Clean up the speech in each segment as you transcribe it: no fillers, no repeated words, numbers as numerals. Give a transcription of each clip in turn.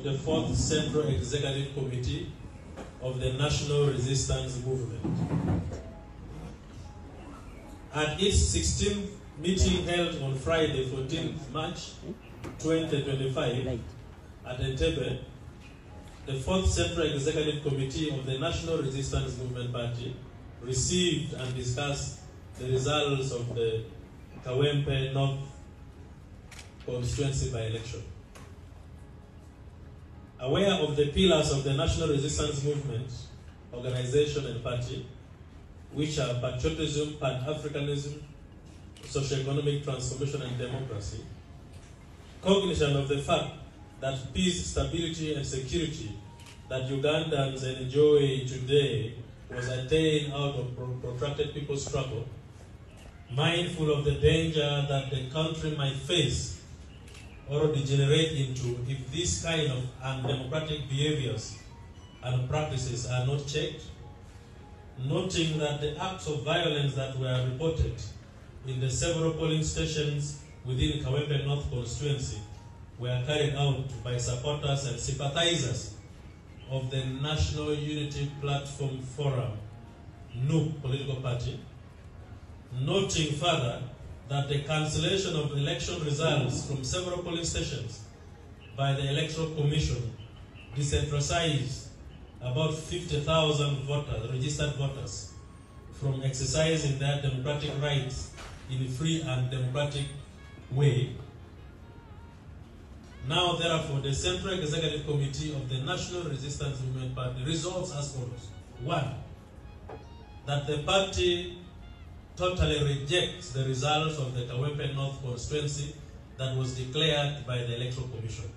the 4th Central Executive Committee of the National Resistance Movement. At its 16th meeting held on Friday, 14th March 2025 at Entebbe, the 4th Central Executive Committee of the National Resistance Movement Party received and discussed the results of the Kawempe North constituency by-election. Aware of the pillars of the National Resistance Movement, organization and party, which are patriotism, Pan-Africanism, socio-economic transformation and democracy, cognizant of the fact that peace, stability and security that Ugandans enjoy today was attained out of protracted people's struggle, mindful of the danger that the country might face or degenerate into if this kind of undemocratic behaviors and practices are not checked, noting that the acts of violence that were reported in the several polling stations within Kawempe North constituency were carried out by supporters and sympathizers of the National Unity Platform Forum, NUP political party, noting further that the cancellation of election results from several polling stations by the Electoral Commission disenfranchised about 50,000 voters, registered voters, from exercising their democratic rights in a free and democratic way. Now, therefore, the Central Executive Committee of the National Resistance Movement Party resolves as follows. 1. That the party totally rejects the results of the Kawempe North constituency that was declared by the Electoral Commission.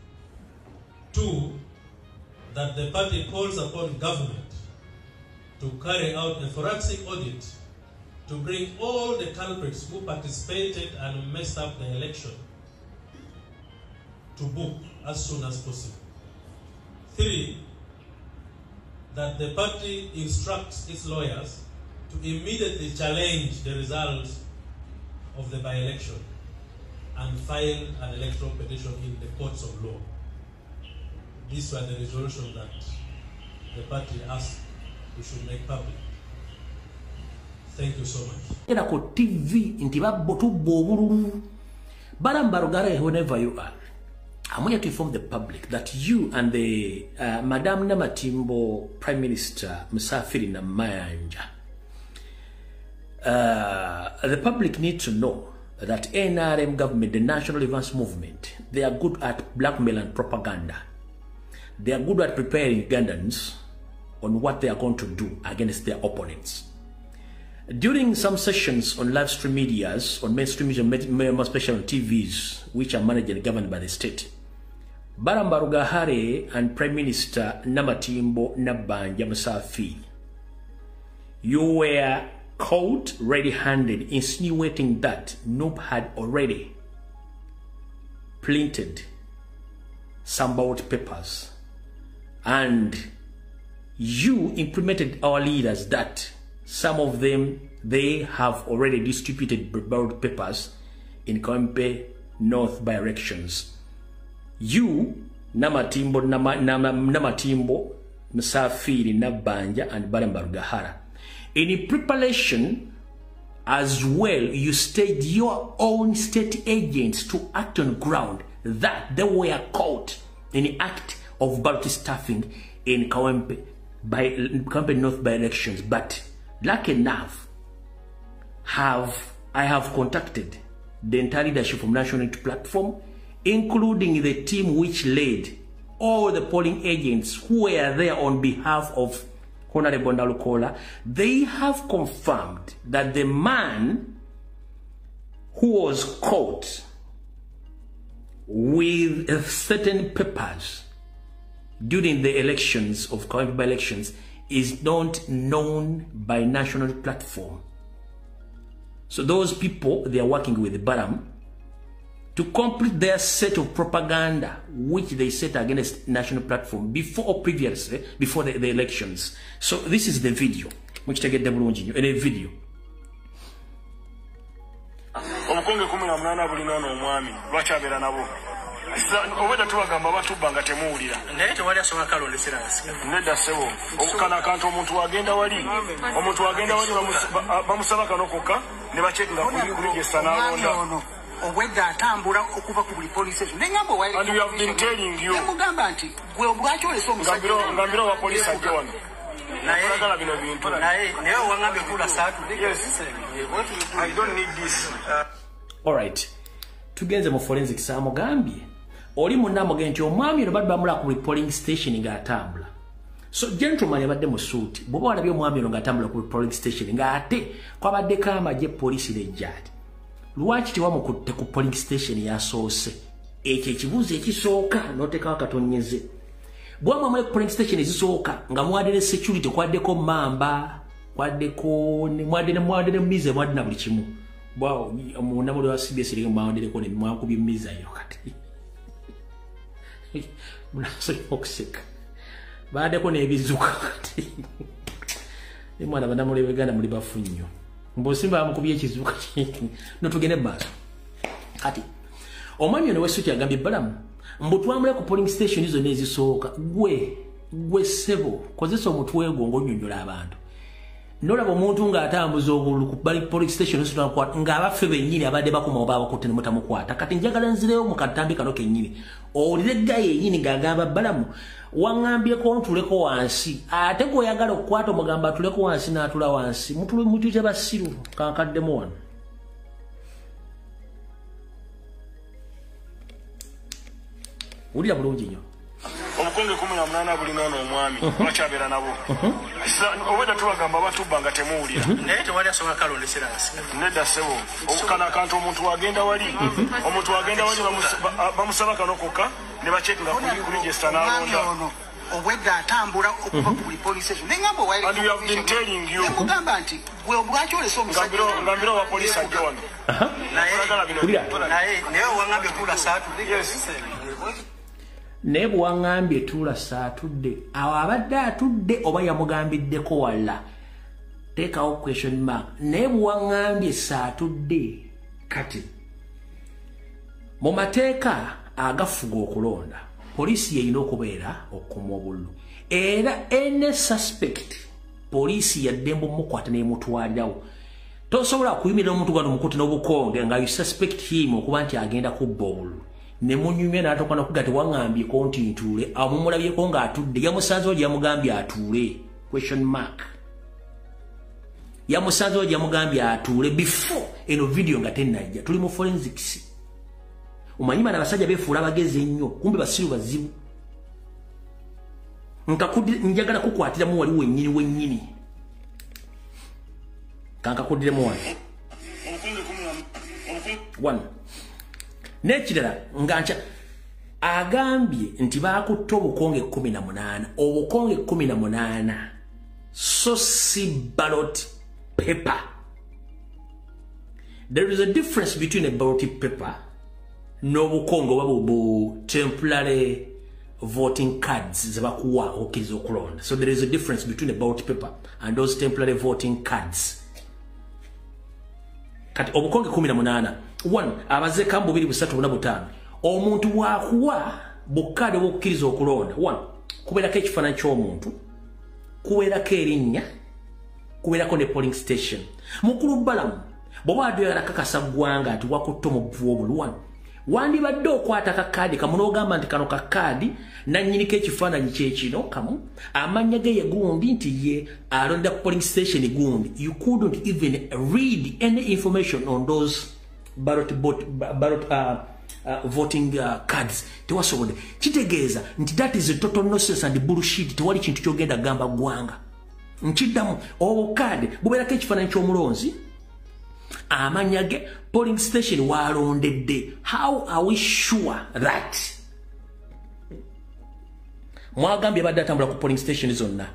2. That the party calls upon government to carry out a forensic audit to bring all the culprits who participated and messed up the election to book as soon as possible. 3. That the party instructs its lawyers to immediately challenge the results of the by-election and file an electoral petition in the courts of law. These were the resolutions that the party asked we should make public. Thank you so much. Inako TV intibabu tu boburu. Barambarugare, whenever you are, I'm here to inform the public that you and the Madam Namatimbo Prime Minister Musafiri Namayanja, the public need to know that NRM government, the National Resistance Movement, they are good at blackmail and propaganda. They are good at preparing Ugandans on what they are going to do against their opponents. During some sessions on live stream medias, on mainstream media, especially on TVs, which are managed and governed by the state, Barambarugahare and Prime Minister Namatimbo Nabanja Musafiri, you were caught red-handed insinuating that NUP had already printed some ballot papers, and you implemented our leaders that some of them, they have already distributed ballot papers in Kawempe North by-elections. You, Namatimbo, Musafiri, Nabanja, and Barambarugahara, in preparation as well, you staged your own state agents to act on ground that they were caught in the act of ballot stuffing in Kawempe North by-elections. But lucky enough, I have contacted the entire leadership from National Unity Platform, including the team which led all the polling agents who were there on behalf of Honorable Ndalukola. They have confirmed that the man who was caught with certain papers during the elections of Kawempe by-elections is not known by National Platform. So those people, they are working with the Baram to complete their set of propaganda which they set against National Platform before or previously, before the elections. So this is the video which they get the video. Omukonge 18 bulina ono omwami lwaki abeera nabo obwedda tubagamba batubanga temuwulira naye tewali asobola kalondesera nedda ssebo obukana akantu omuntu agenda wali bamusaba kano kokka ne bacekinga kuligesa n'alonda obwedda atambula okuva ku buli police station nengamba wali and we have been telling you nemugamba nti gwe obwaki olesa omusajja ngambira owa police ajja wano naye bino bintu naye owangambye kula Saturday. Yes, I don't need this. Alright, tugenze mu forensic samugambye oli munamugambye nti omwami ono badde bamula ku polling station ng'atambula. So gentleman yabadde mu suit bw'oba walabye omwami ono ng'atambula ku polling station ng'ate kwabaddeko amagye poliisi n'ejjaati lwaki tewamukutte ku polling station yasoose ekyo ekibuuzo ekisooka n'oteekawo akatonyeze bwamwamule ku polling station ezisooka nga mwadde security kwaddeko mamba kwaddeko mwadde mize mwadde na buli kimu bwawo munamuli wa CBS eri mwawaddereko ne mwakubye miza yo kati munasobola okuseka baddeko n'ebizuka kati ne mwana banamuli Uganda muli bafu nnyo mbosimba bamukubye ekizuka no tugende maaso kati omwami ono w'essuuti agambye balamu mbu twamule ku polling station izo n'ezisooka gwe ssebo kozesa omutwe gwo ng'onnyonnyola abantu nolaba omuntu ng'atambuza obululu ku polling station ng'abaffe bennyini abadde bakuma oba abakutte ne mutamukwata kati njagala nzireyo mu katambi kano kennyini owulire ggayo yennyini ng'agamba balamu waŋŋambyeko ntuleko wansi ate gw'oyagala okukwata omugamba atuleko wansi n'atula wansi mutuyite basiru kankaddemu wano ulira bulungi nnyo obukonge 18 bulina n'omwami bakyabeera nabo obwedda tubagamba batubbanga temuwulira naye tewali asobola kalondesera nedda ssebo obukana akantu omuntu agenda wali bamusaba kano kokka ne bacekinga kuligesa n'alonda obwedda atambula okuva ku buli police station nengamba wali and we have been telling you nemugamba nti gwe obwaki olesa omusajja ngambira owa police ajja wano naye owangambye kula Saturday. naye bw'aŋŋambye tuula saatudde awo abadde atudde oba yamugambiddeko walla teekawo question mark naye bw'aŋŋambye saatudde kati mu mateeka agafuga okulonda poliisi yeyina okubeera okukuma obululu era ene suspect poliisi yaddembe omukwata n'emutwalirawo tosobola kuyimirira omuntu gwano mukutte n'obukonge nga you suspect him okuba nti agenda kubba obululu ne munyumya n'atoka n'okugati waŋŋambyeko nti ntuule amumulabyeko ng'atudde yamusanzewo gye yamugambye atuule question mark yamusanzewo gye yamugambye atuule before eno video nga tennajja tuli mu forensics omanyi bano abasajja beefuula abagezi ennyo kumbe basiru bazibu njagala kukwatiramu wali wennyini kankakuddiremu wano n'ekirala nga agambye nti baakutte obukonge 18 obukonge 18 so si ballot paper. There is a difference between a ballot paper n'obukonge oba bu temporary voting cards zebakuwa okiriza okulonda. So there is a difference between a ballot paper and those temporary voting cards. Kati obukonge 18 one abaze kambu 235 omuntu wakuwa bukade bw'okukiriza okulonda one kubeerako ekifaananyi ky'omuntu kubeerako erinnya kubeerako ne polling station mukulu balamu bw'oba adduyagala kakasa ggwanga ati wakutte omubvu obulu one wandibadde okwata kakaadi kamu n'ogamba nti kano kakaadi nannyiniko ekifaananyi kyekino kamu amannya ge ye gundi nti ye alonda ku polling station gundi you couldn't even read any information on those voting cards tewasobodde kitegeeza nti that is a total nonsense and bullshit tewali kintu kyogenda gamba ggwanga nkiddamu obukaade bubeerako ekifaananyi ky'omulonzi amanya ge polling station walondedde. How are we sure that mwagambye badde atambula ku polling station zonna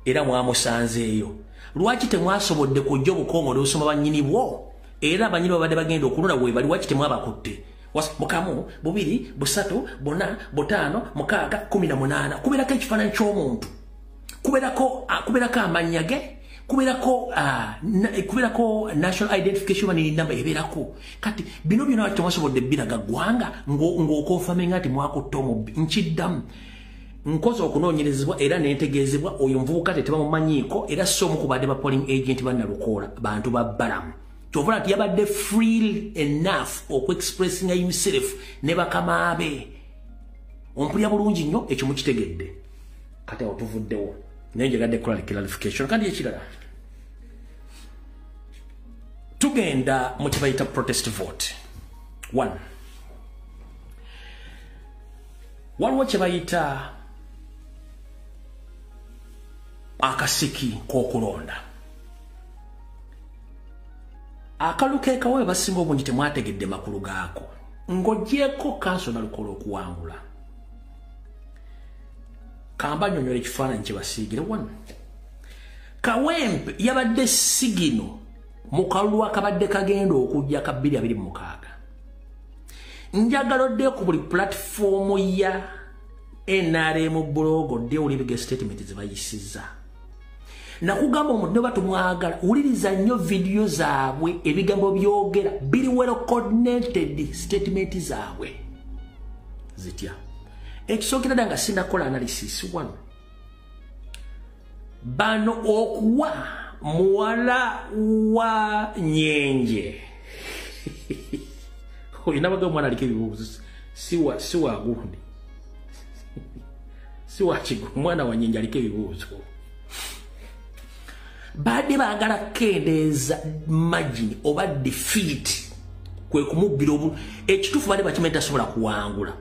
era mwamusanzeeyo lwaki temwasobodde kujja obukongo n'osoma bannyini bwo era abanyini babadde bagenda okulonda weebali lwaki temwabakutte mukamu 2 3 4 5 6 18 kubeerako ekifaananyi ky'omuntu kubeerako amannya ge kuberako national identification ni number eberako kati bino bino atomasobodde biraga gwanga ng'okofame ngati mwakutomo nchiddamu nkozo okunoonyerezebwa era n'entegeezebwa oyo nvubuka teteba mumanyiiko era so mu kubadde ba polling agent bannalukoola bantu ba balamu kyovula nti yabadde free enough okuexpressinga himself ne bakama be ompulya bulungi nnyo ekyo mukitegedde kati awo tuvuddewo naye njegadde kukola clarification kandi ekirala tugenda mu kye bayita protest vote 1 waliwo kye bayita akasiki k'okulonda akalukeekawo basinga obungi temwategedde makulu gaako ng'oggyeko kanso nalukola okuwangula kamba nnyonnyola ekifaananyi kye basiigire 1 Kawempe yabadde sigino mu kalulu akabadde kagenda okujja ka 2026 njagalodde ku buli platform ya NRM blogo de ulibige statement zibayisiza nakugamba omuntu batumwagala uliriza nnyo video zaabwe ebigambo byogera biri well coordinated statement zaabwe zitya ekisokera danga sinakola analysis 1 bano okuwa muwala wa nyenje oyina baga mwana aliko ebibuuzo siwa gundi siwa kigo mwana wa nyenje aliko ebibuuzo badde baagala kendeeza magini oba defeat kwe kumubbira ekituufu badde bakimanyi tasobola kuwangula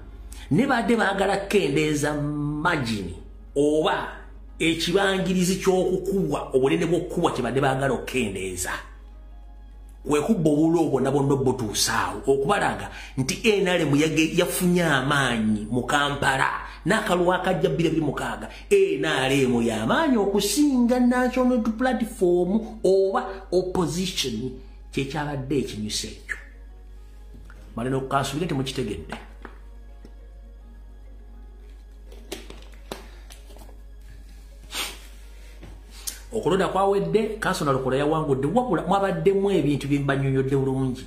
ne badde baagala kendeeza magini oba ekibangirizi ky'okukubwa obunene bw'okukubwa kye badde baagala okukendeeza kwe kubba obulo bwonna bwonna obutuusaawo okubalaga nti NRM yafunye amaanyi mu Kampala n'akalulu akajja 2026 NRM y'amaanyi okusinga national platform oba opposition kyekyabadde ekinyusa ekyo malina okukasubire temukitegedde okulonda kwawedde kansona lukola yawangudde wabula mwabaddemu ebintu byembanyonyodde bulungi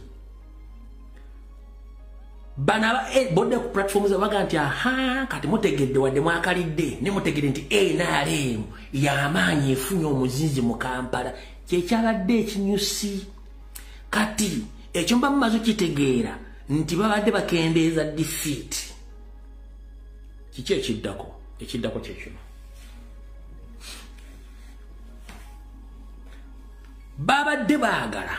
bana bodde ku platforms abaga nti aha kati mutegedde wadde mwakalidde ne mutegedde nti NRM y'amaanyi efunye omuzinzi mu Kampala kyekyabadde ekinyusi kati ekyo mba mumaze kitegeera nti babadde bakendeeza defeat kiki ekiddako kyekino babadde baagala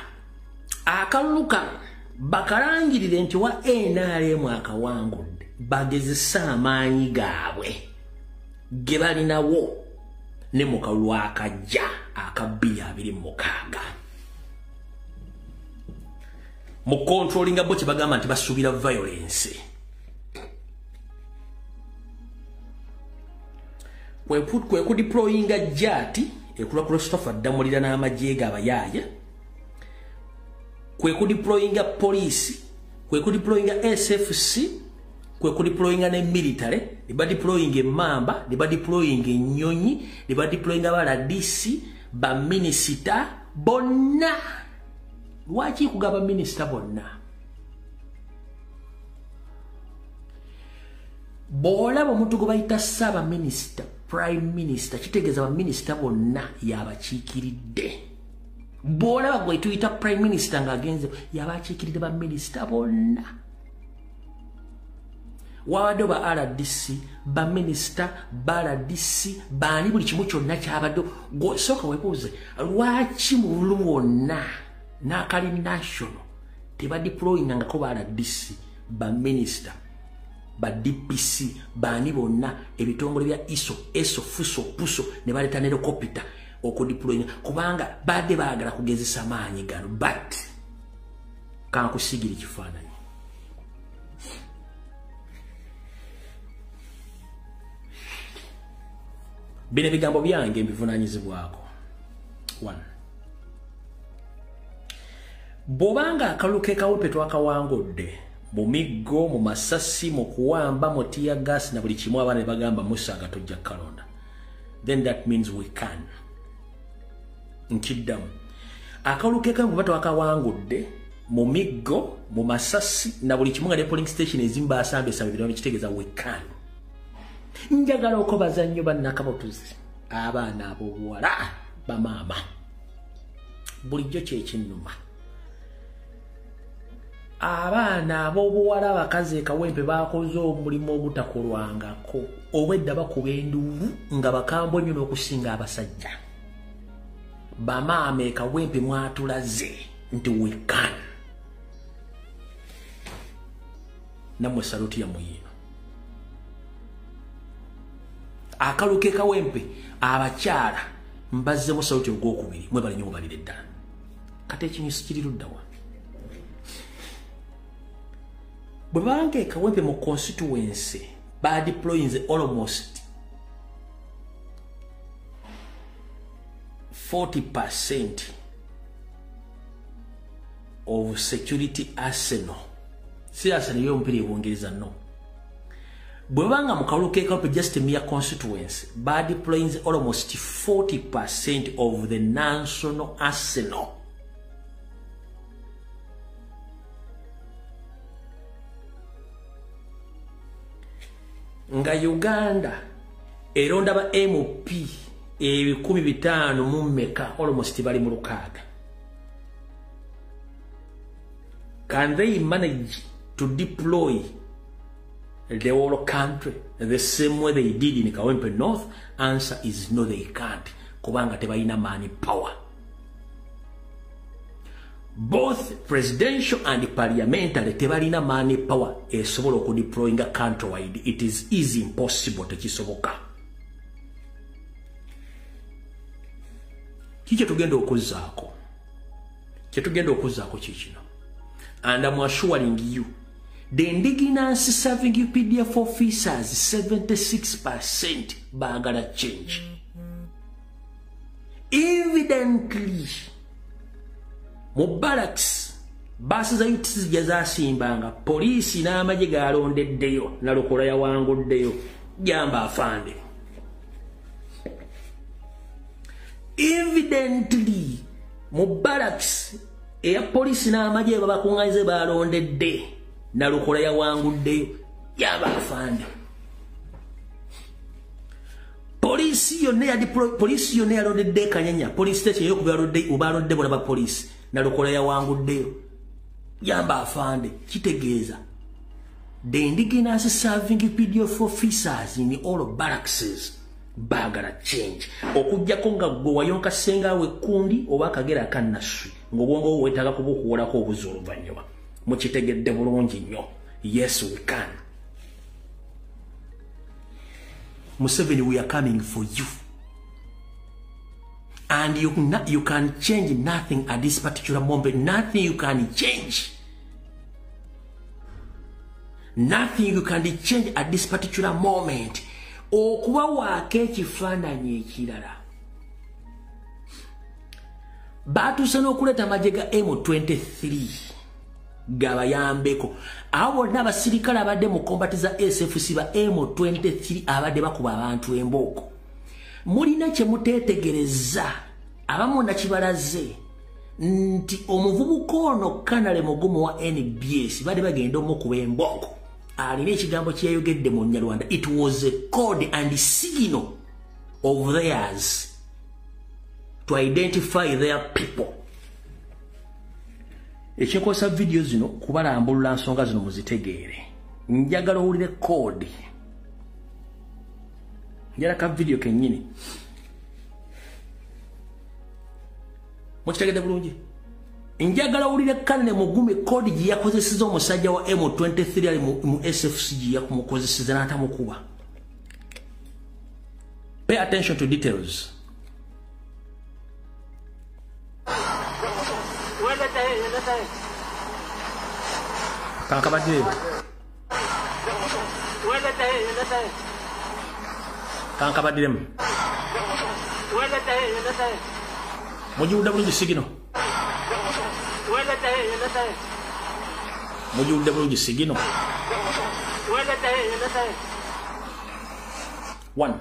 akalulu kano bakalangirire nti wa NRM akawangudde bagezesa amaanyi gaabwe ge balinawo ne mu kalulu akajja aka 2026 mu controllinga bo kibagamba nti basuubira violence kwe kudeployinga jati ekula Christopher Damulira n'amagye g'abayaaye kwe kudeployinga police kwe kudeployinga SFC kwe kudeployinga ne military liba deployinga Mamba liba deployinga Nyonyi liba deployinga bala DC ba minister bonna lwaki kugaba minister bonna bola bomuntu go bayita saba minister prime minister kitegeeza ba minister bonna yabakiikiridde bola bagwe tuyita prime minister ng'agenze yabakiikiridde ba minister bonna wabadde ba RDC ba minister ba RDC baani buli kimu kyonna kyabadde soka webuuze lwaki mu bulu wonna n'akali national tebadeployinga ngako ba RDC ba minister ba DPC bani bonna ebitongole bya ESO fuso puso ne baleta helicopter okudeployinga kubanga badde baagala kugezesa maanyi gano but kana kusigira kifaananyi bine bigambo byange mbivunanyizibwako 1 bobanga akaluke kawepe twakawangudde mu miggo mu masasi mu kuwamba mu tear gas na buli kimu abana bagamba Musa agatojja kalonda then that means we can nkiddamu akalulu k'ekawempe bato akawangudde mu miggo mu masasi na buli kimu nga ne polling station ezimu baasambesamba ebirala ekitegeeza wekkan njagala okubaza nnyo bannakabotuzi abaana ab'obuwala bamaama bulijjo kyekinnuma abaana ab'obuwala abakazi ekawempe bakoze omulimu ogutakolwangako obwedda bakuba enduulu nga bakambwe nnyo n'okusinga abasajja bamaama ekawempe mwatulaze nti wekkan nammwe saluti yammwe yiino akalu k'ekawempe abakyala mbazzemu saluti ogwokubiri mwebale nnyo mubalire ddala kati ekinyusi kiri luddawa bwe banga ekawempe mu constituency badeployinze almost 40% of security arsenal si arsenal y'omupiira ebwongereza no bwe banga mu kalulu k'ekawempe just a mere constituency badeployinze almost 40% of the national arsenal nga Uganda eronda ba MP 500 mu mmeka almost bali mu 6. Can they manage to deploy the whole country the same way they did in Kawempe North? Answer is no, they can't. Kubanga tebalina money power. Both presidential and parliamentary tebalina money power esobola okudeployinga countrywide. It is easy impossible tekisoboka. Kiki tugenda okuzaako? Kyetugenda okuzaako kikino. And I'm assuring you, the indigenous serving UPDF officers 76% bagala change. Evidently, mu barracks basi za UTC jazasimbanga polisi n'amagye galondeddeyo nalokola yawanguddeyo jamba afande. Evidently, mu barracks eya polisi n'amagye babakungayize balondedde nalokola yawanguddeyo jamba afande. Polisi yonna yalondedde Kanyanya police station yo kubalondedde bona ba polisi nalokola yawanguddeyo jamba afande. Kitegeeza the indigenous serving UPDF officers in all barracks bagala change okujjako nga gwe wayonka sengawe kundi oba akagera akanaswi ng'obwongo wetaaga kubukuwolako obuzi oluvannyuma mukitegedde bulungi nnyo. Yes, we can. Museveni, we are coming for you. And you can change nothing at this particular moment. Nothing you can change. Nothing you can change at this particular moment. Okuba waake ekifaananyi ekirala. Baatuuse n'okuleeta amagye ga M23 gabayambeko. Abo bonna abasirikale abadde mu kombati za SFC ba M23 abadde bakuba abantu embooko. Mulina kye muteetegereza abamu nakibalaze nti omuvubuka ono Kanale Mugumu wa NBS badde bagenda omukuba embooko. Alina ekigambo kye yayogedde mu Nyarwanda. It was a code and signal of theirs to identify their people. Ekyekosa video zino kubalambulula nsonga zino muzitegeere. Njagala owulire code. Njala ka video kennyini. Mukitegedde bulungi. Njagala owulire Kanale Mugume code gye yakozesezza omusajja wa M23 ali mu SFC gye yakumukozesezza n'atamukuba. Pay attention to details. Kankabadde. Kankabaddiremu. Mujiwudde bulungi sigino. Mujiwudde bulungi sigino. 1.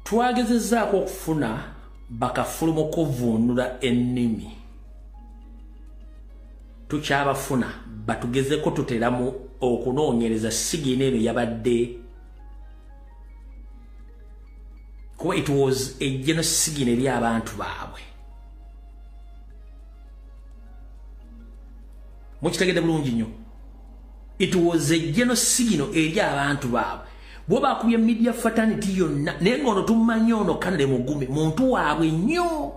twagezezzaako okufuna bakafulumo okuvvuunula ennimi tukyabafuna batugezeko tuteramu okunoonyereza sigina eno yabadde kuba it was a genosigina eri abantu baabwe mukitegedde bulungi nnyo it was a genosigina eri abantu baabwe bwo bakubye media fraternity yonna naye ng'ono tumanyi ono Kanale Mugume muntu waabwe nnyo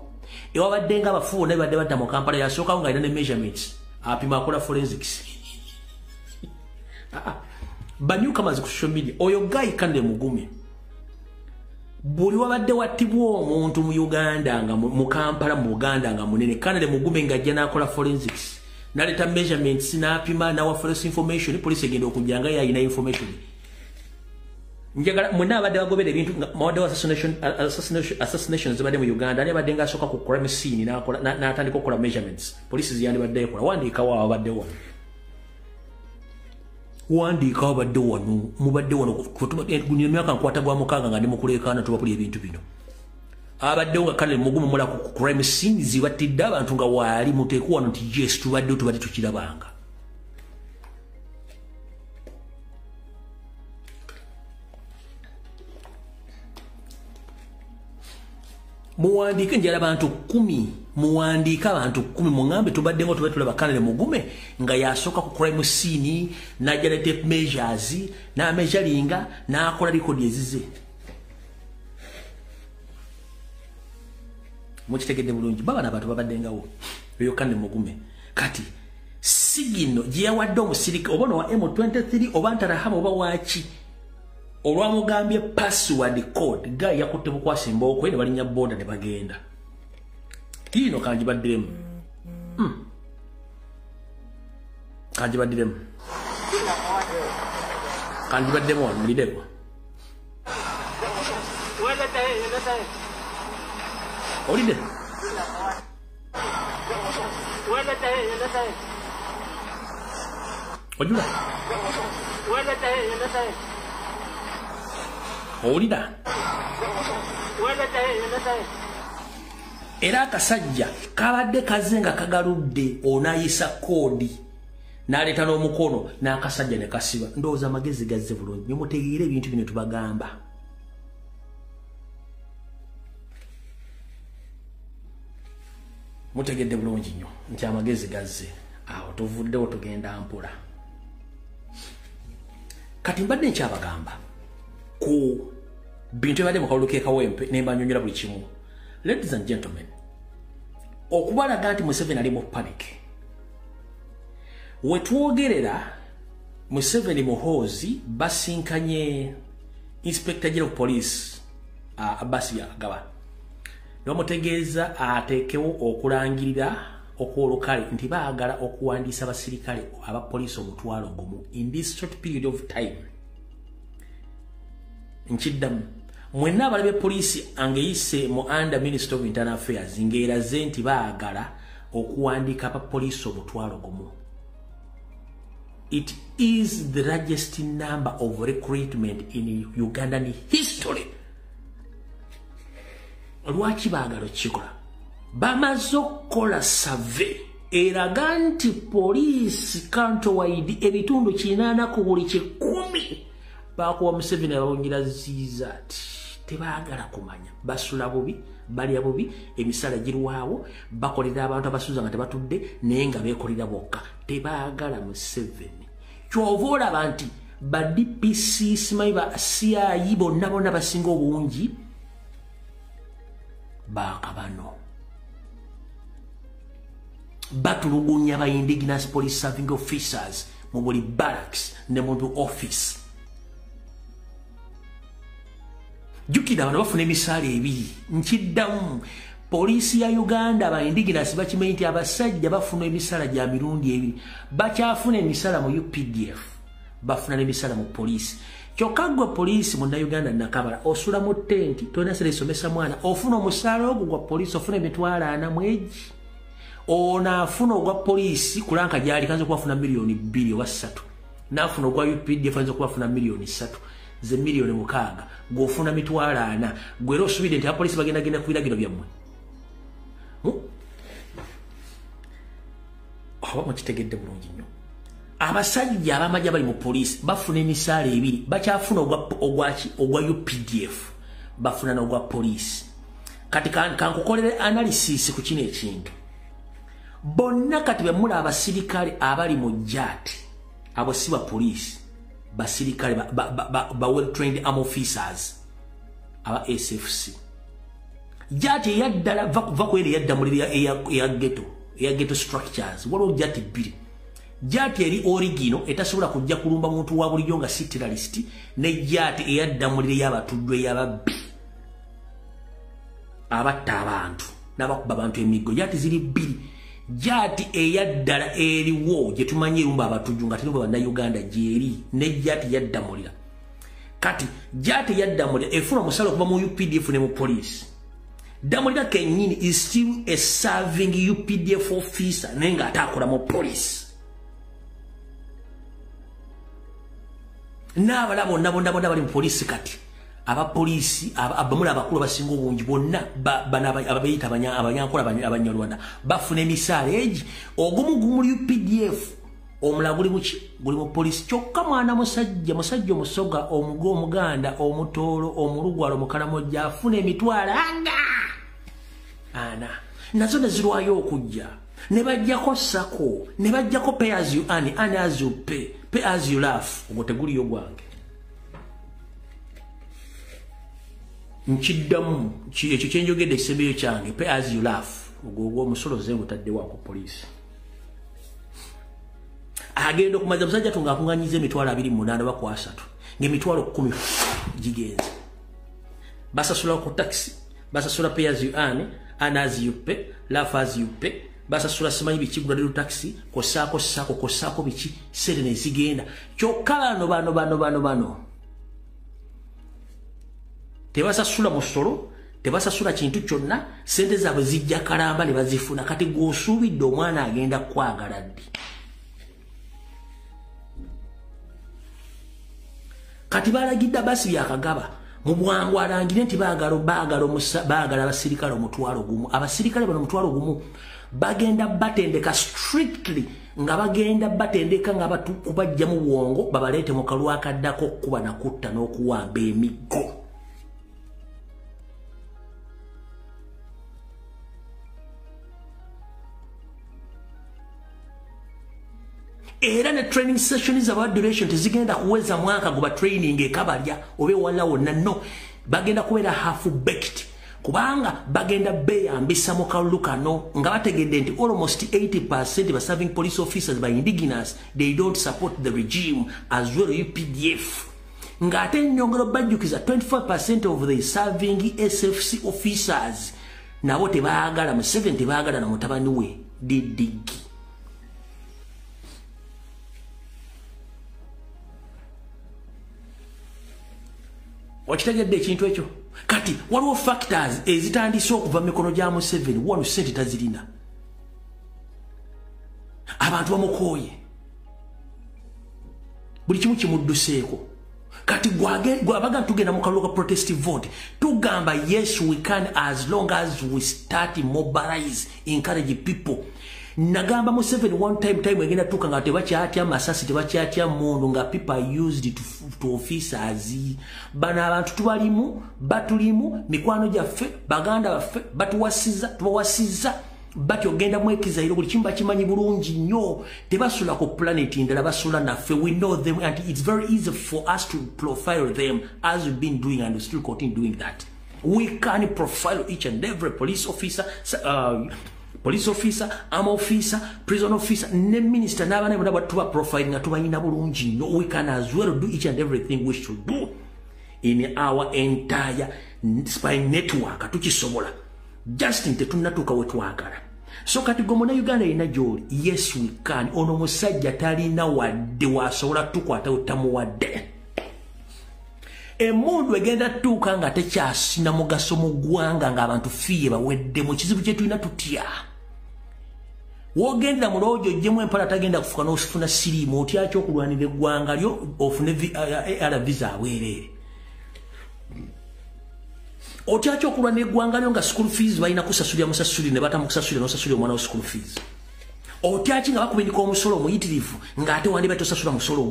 ewabadde nga abafu bonna badde badda mu Kampala yasookawo ng'alina ne measurements apima akola forensics banyukamazi ku social media oyo guy Kanale Mugume buli wabadde wattibwa omuntu mu Uganda nga mu Kampala mu Uganda nga munene Kanale Mugume ng'ajja n'akola forensics n'aleeta measurements n'apima n'awa false information police egenda okujjanga yayina information njagala mwenna abadde bagobera ebintu mawadde assassination zibadde mu Uganda ani abadde ng'asooka ku crime scene n'atandika okukola measurements police ziyandibadde ekola wandiikawo abadde wano wandiikawo abadde wano mubadde wano gunyina emyaka nkwata gwa mukaaga nga ndi mukuleekaana tubapulya ebintu bino abaddewo nga Kanale Mugume mula ku crime scene zibattidde abantu nga waali muteeku wano nti yes tubadde tukirabanga muwandiike njala abantu 10 muwandiike abantu 10 muŋambe tubadde ngo tubadde tulaba Kanale Mugume nga yasooka ku crime scene n'ajja ne tape measures n'ameasuringa n'akola record ezize mukitegedde bulungi baba n'abantu babaddengawo eyo Kanale Mugume kati sigino gye yawadde omusirika oba wa M23 oba Ntarahamwe oba waaki olwamugambye password code ga yakutte bukwasi mbookwe ne balinnya boda ne bagenda ino kanjibaddiremu kanjibaddemu mulideko olide ojula owulira era akasajja kabadde kaze nga kagaludde onayisa koodi n'aleeta n'omukono n'akasajja ne kasiba ndowooza amagezi gazze bulungi nyomutegeera ebintu bino tubagamba mutegedde bulungi nnyo nti amagezi gazze awo tuvuddewo tugenda mpola kati mbadde nkyabagamba ku bintu ebadde mukalulu k'ekawempe nembanyonyola buli kimu ladies and gentlemen okubalaga nti Museveni ali mu panic wetwogerera Museveni Muhoozi basinkanye Inspector General of Police Abbas Byagaba n'omutegeeza ateekewo okulangirira okwolukale nti baagala okuwandiisa abasirikale aba poliisi omutwalo gumu in this short period of time nkiddamu mwenna abalabye poliisi angeyise mu under Minister of Internal Affairs ng'eraze nti baagala okuwandiika aba poliisi omutwalo gumu. It is the largest number of recruitment in Ugandan history. Lwaki baagala okikola? Bamaze okukola survey eraga nti poliisi countrywide ebitundu 80 ku buli 100 bakuwa Museveni abawungira ziiza ati tebaagala kumanya basula bubi balya bubi emisala girwawo bakolera abantu abasuuza nga tebatudde naye nga beekolera bokka tebaagala Museveni kyova olaba nti ba DPC simanyi ba CI bonna basinga obungi baakabano batulugunya ba indigenous police serving officers mu buli barracks ne mu office. Jukira bano bafuna emisaala ebiri nkiddamu poliisi ya Uganda ba indigenous bakimanyi nti abasajja bafuna emisaala gya mirundi ebiri bakyafuna emisaala mu UPDF bafuna n'emisaala mu poliisi kyokka gwe poliisi mu Uganda nakabala osula mu tenti tolina sere isomesa mwana ofuna omusaala ogwo gwa poliisi ofuna emitwalo 4 mwegi ona afuna ogwa poliisi kulanka gyali kanza kuwafuna $2 million oba 3 nafuna ogwa UPDF kanza kuwafuna $1 million 3 ze milioni 6 gwofuna mitwalo 4 gwero osubide nti apolisi bagenda kubiragiro byammwe aho mukitegedde bulungi nnyo abasajja abamajja bali mu police bafuna emisaala 2 bakyafuna ogwa UPDF bafuna n'ogwa police kati kankukolere analysis ku kino ekintu bonna kati bemula abasirikale abali mu JAT abo si ba police basirikale ba well trained arm officers aba SFC JAT yaddala vakwere yadda muri ya ghetto structures walo JAT 2 JAT eri origino etasobola kujja kulumba muntu wa bulijjo nga terrorist ne JAT yadda muri yabatudwe yababbi abatta abantu n'abakuba abantu emigo JAT ziri 2 JAT eyaddala eriwo gye tumanyi erumba abatujju nga tino bana Uganda jeri ne JAT yaddamulira kati JAT yaddamulira efuna musalo kuba mu UPDF ne mu police damulira kenyini is still a serving UPDF officer nenga atakola mu police n'abala bonna bali mu police kati abapolisi abamula abakulu basinga obungi bonna ababayita abanyankola abanyarwanda bafuna emisaala egi ogumu UPDF omula guli mu police kyokka mwana musajja omusoga omugo omuganda omutolo omulugwalo omukalamojja afuna emitwalo ana nazo nezirwayo okujja ne bajjako sako ne bajjako pay as you earn as you pay as you laugh ogwo teguliyo gwange nchiddamu ekyo kyenjogedde ekisembero kyange pay as you laugh ogwo omusolo zengu tadde wako police agenda okumaza musajja tunga akunganyiza emitwalo 28 bakwa 3 ng'emitwalo 10 gigenze basasula ku taxi basasula pay as you earn as you pay laugh as you pay basasula simanyi bikigula lero taxi kosako biki serene zigenda kyokala bano tebasasula musolo tebasasula kintu kyonna sente zaabwe zijja kalamba ne bazifuna kati gwosuubidde omwana agenda kwagala ddi kati balagidde basi byakagaba mu bwangu alangire nti baagala abasirikale omutwalo gumu abasirikale bano omutwalo gumu bagenda batendeka strictly nga bagenda batendeka nga kubajja mu bwongo babaleete mu kalwa akaddako okuba nakutta n'okuwamba emiggo era ne training sessions aba duration tezigenda kuweza mwaka guba training ekabalya obe wala wonna no bagenda kubeera half baked kubanga bagenda beyambisa mu kalulu kano nga bategedde nti almost 80% ba serving police officers by indigenous they don't support the regime as well UPDF nga ate nyongero bajjukiza 25% of the serving SFC officers nabo tebaagala mu 70 baagala na mutabani we didigi wakitegedde ekintu ekyo kati waliwo factors ezitandise okuva mikono gya Museveni wano sente tazirina abantu bamukooye buli kimu kimudduseeko kati gwabaga tugenda mu kalulu ka protestive vote tugamba yes we can as long as we start mobilize encourage people nagamba Museveni one time egenda tuka nga tebakyatya masasi tebakyatya mundu nga people used to officers bana abantu tubalimu batulimu mikwano gyaffe baganda baffe tubawasiza batyogenda mwekiza iro buli kimba kimanyi bulungi nnyo tebasula ku planet ndala basula naffe we know them and it's very easy for us to profile them as we've been doing and we still continue doing that we can profile each and every police officer arm officer, prison officer, ne minister, n'abana bonna tuba profiling nga tubayina bulungi nnyo. We can as well do each and everything we should do in our entire spy network. Tukisobola. Just in tetunatuuka we twagala. So kati gomona Uganda ina gy'oli. Yes we can. Ono musajja talina wadde wasobola tukwata utamuwadde. Emundu egenda tuuka nga tekyasina mugaso mu ggwanga ng'abantu fiye bawedde mu kizibu kye tulina tutya. wogenda mu lojo jemu empala tagenda kufuka n'osifuna sirimu otya kyo kulwanira eggwanga lyo ofune visa abwerere otya kyo kulwanira eggwanga lyo nga school fees balina kusasulira musasuli ne batamukusasulira n'osasulira omwana wa school fees otya ki nga bakubindika omusolo omuyitirivu ng'ate wandi batosasula musolo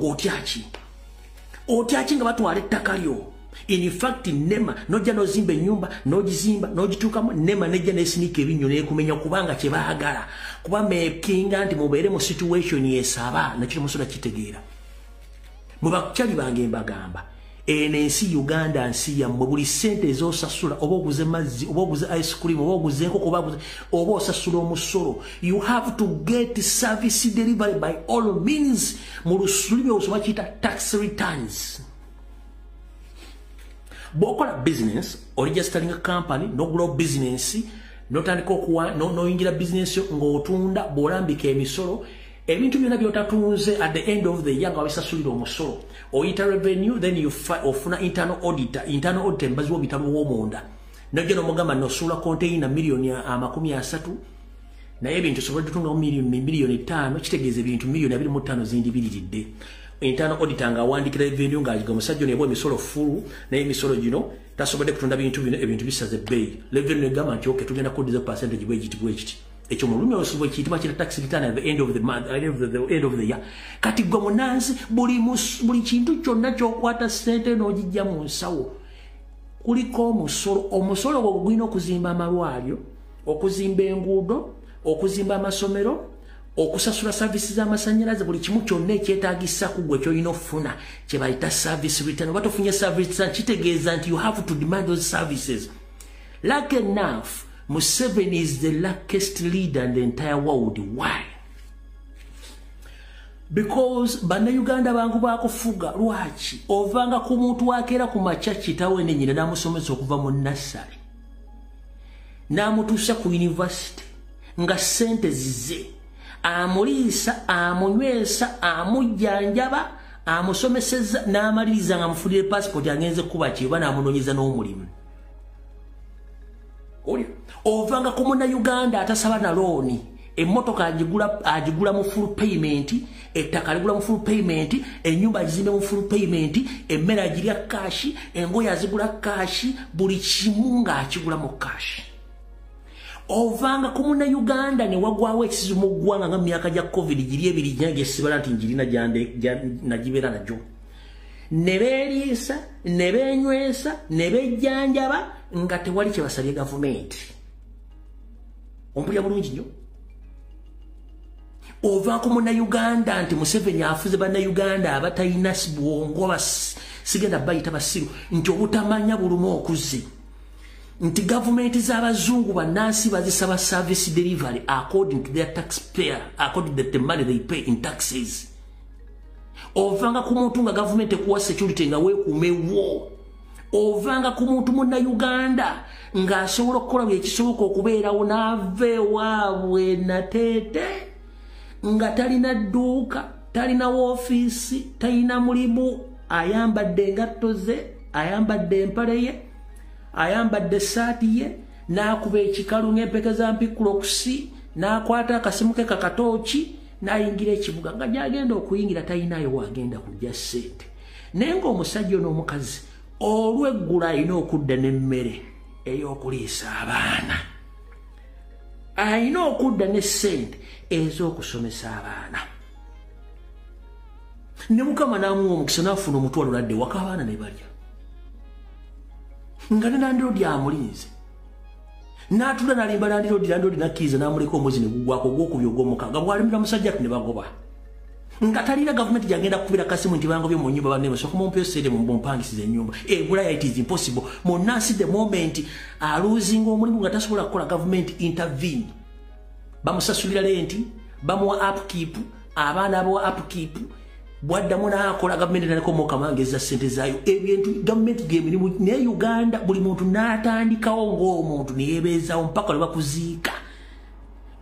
otya ki nga batwala ettaka lyo. In fact, NEMA, nojja nozimba ennyumba, nogizimba, nogituukamu, NEMA nejja nesinika ebinyo nekumenya kubanga kye baagala. Kuba mekinga nti mubeere mu situation yesaba, nakyo musula kitegeera. Mubakyali bange mbagamba, ensi Uganda nsi yammwe buli ssente ez'osasula oba oguze mazzi, oba oguze ice cream, oba oguze enkoko, oba osasula omusolo. You have to get service delivery by all means. Mu lusulimi olusoma kiyita tax returns. Bokola business or registering a company no grow business no tandika okuwa no ingira business ng'otunda bolambika emisolo ebintu byonna byotatunze at the end of the year nga bisasulira omusolo oyita revenue then you ofuna internal auditor mbazi w'obitabo w'omunda nojja n'omugamba nosula container milioni 30 naye ebintu sobola tutunga milioni 5 kitegeeza ebintu milioni 25 zindi biriridde. Internal auditor nga wandikira revenue nga ajiga musajjo ne bwe misolo fulu naye misolo gino tasobodde kutunda bintu bino ebintu bisaze bay revenue gama nti okay tugenda kodiza percentage bwegiti ekyo mu lumi osubwe kitwa kira tax return at the end of the month at the end of the year kati gwe munansi buli kintu kyonna kyokwata sente n'ogijja mu nsawo kuliko omusolo gwo gwina okuzimba amalwaliro okuzimba enguudo okuzimba amasomero okusasula services z'amasannyalaze buli kimu kyonna ekyetaagisa ku gwe kyolina okufuna kye bayita service return oba tofunye service return kitegeeza nti you have to demand those services. Lucky enough Museveni is the luckiest leader in the entire world. Why? Because bannayuganda bangu bakufuga lwaki ovanga ku muntu wakeera ku makya kitawe ne nnyina n'amusomesa okuva mu nursery n'amutuusa ku university nga ssente zize amulisa amunywesa amujjanjaba amusomeseza n'amaliriza nga amufulire passport agenze kuba kiba n'amunonyeza n'omulimu ovanga ku munnayuganda atasaba na looni emmotoka agigula mu full payment ettaka ligula mu full payment ennyumba agizimbe mu full payment emmere agirya kashi engoye azigula kashi buli kimu ng'akigula mu kashi. Ovanga ku munnayuganda ne wagwawo ekisizo mu ggwanga nga myaka gya covid giri ebiri gyange sibala nti njirina nagibeera najo ne beeriisa ne beenywesa ne bejjanjaba nga tewali kye basabye gavumenti. Ompulya bulungi nnyo. Ova ku munnayuganda nti Museveni afuze bannayuganda abatalina bwongo sigenda bayita basiru nti obutamanya bulumu okuze nti gavumenti z'abazungu bannansi bazisaba service delivery according to their taxpayer according to the money they pay in taxes. Ovanga ku muntu nga gavumenti ekuwa security nga weekuumewo. Ovanga ku muntu munnayuganda ng'asobola okukola buli ekisoboka okubeerawo n'ave waabwe nateete nga talina dduuka talina woofiisi talina mulimu ayambadde engatto ze ayambadde empale ye ayambadde essaati ye n'akuba ekikalu ng'empeke za mpikulokusi n'akwata akasimu ke kakatooki n'ayingira ekibuga nga gy'agenda okuyingira talinayo wagenda kujja ssente naye ng'omusajja n'omukazi olw'eggulu alina okudda n'emmere ey'okuliisa abaana alina okudda ne ssente ez'okusomesa abaana ne mukama n'amuwa omukisa n'afuna omutwalo ladde waka abaana ne balya nga ne landiroodi amulinze n'atula n'alimba landiroodi nakkiriza n'amuleka omwezi ne gugwako ogwokubya ogw'omukaaga bw'alimira musajja ati ne bagoba nga talina gavumenti gyagenda kukubira kasimu nti bangobye mu nnyumba banne basooka mumpyosere mumpangisiza ennyumba ebulaya it is impossible munnansi the moment aluuzinga omulimu nga tasobola kukola gavumenti intervene bamusasulira lenti bamuwa upkeep abaana abawa upkeep bwaddamu n'akola gavumenti naliko mukamangeza ssente zaayo ebintu gavumenti gemirimu naye Uganda buli muntu n'atandikawo ng'omuntu neyebeezaawo mpaka lwe bakuziika